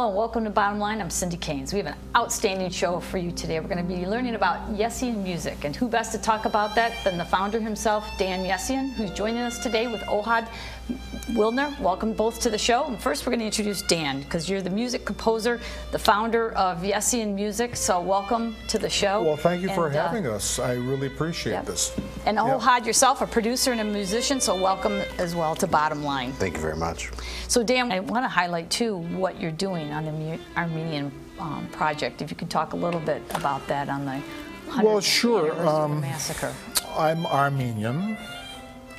Hello and welcome to Bottom Line. I'm Cindy Kainz. We have an outstanding show for you today. We're going to be learning about Yessian music, and who best to talk about that than the founder himself, Dan Yessian, who's joining us today with Ohad Wildner. Welcome both to the show. And first we're going to introduce Dan, because you're the music composer, the founder of Yessian Music, so welcome to the show. Well, thank you for having us. I really appreciate this. And Ohad, yourself, a producer and a musician, so welcome as well to Bottom Line. Thank you very much. So Dan, I want to highlight too what you're doing on the Armenian project. If you could talk a little bit about that on the 100th anniversary of the massacre. I'm Armenian.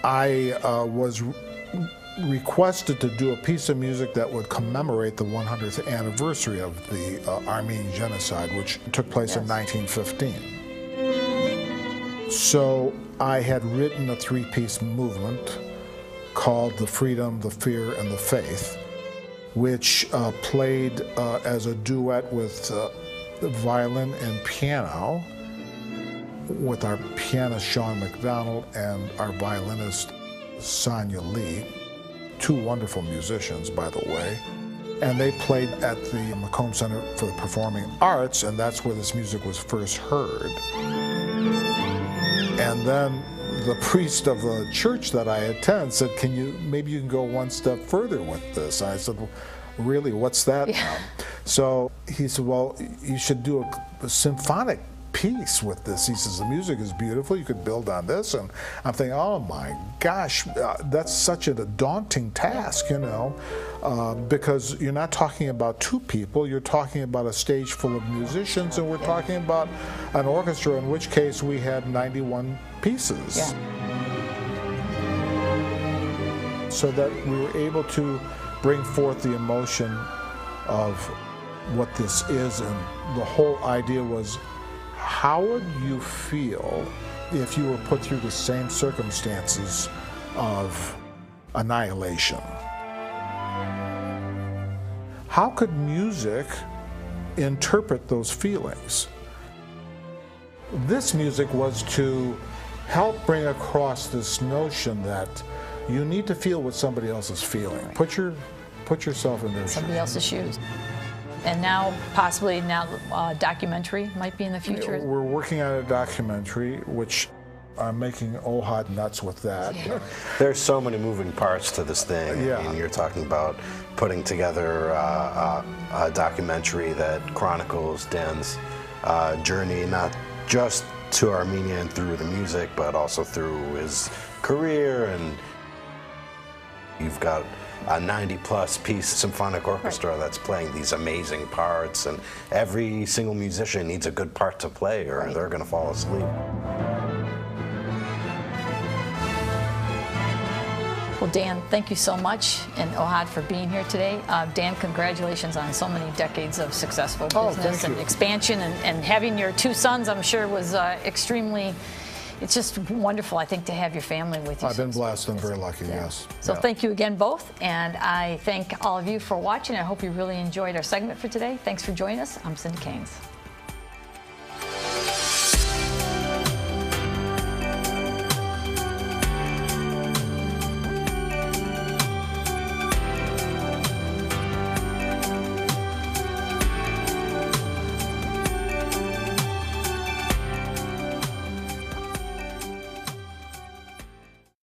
I was requested to do a piece of music that would commemorate the 100th anniversary of the Armenian genocide, which took place in 1915. So I had written a three-piece movement called The Freedom, the Fear, and the Faith, which played as a duet with violin and piano, with our pianist Sean McDonald and our violinist Sonia Lee, two wonderful musicians, by the way. And they played at the Macomb Center for the Performing Arts, and that's where this music was first heard. And then the priest of the church that I attend said, maybe you can go one step further with this. And I said, well, really, what's that now? So he said, well, you should do a symphonic piece with this. He says, the music is beautiful, you could build on this. And I'm thinking, oh my gosh, that's such a daunting task, you know, because you're not talking about two people, you're talking about a stage full of musicians, and we're talking about an orchestra, in which case we had 91 pieces. Yeah. So that we were able to bring forth the emotion of what this is, and the whole idea was, how would you feel if you were put through the same circumstances of annihilation? How could music interpret those feelings? This music was to help bring across this notion that you need to feel what somebody else is feeling. Put yourself in their shoes. Somebody else's shoes. And now, possibly now, a documentary might be in the future? We're working on a documentary, which I'm making Ohad nuts with that. Yeah. There's so many moving parts to this thing. Yeah. I mean, you're talking about putting together a documentary that chronicles Dan's journey, not just to Armenia and through the music, but also through his career. And you've got a 90-plus piece symphonic orchestra that's playing these amazing parts, and every single musician needs a good part to play, or they're going to fall asleep. Well, Dan, thank you so much, and Ohad for being here today. Dan, congratulations on so many decades of successful business and expansion, and having your two sons, I'm sure, was extremely. It's just wonderful, I think, to have your family with you. I've been blessed and very lucky, yes. So thank you again both, and I thank all of you for watching. I hope you really enjoyed our segment for today. Thanks for joining us. I'm Cindy Kainz.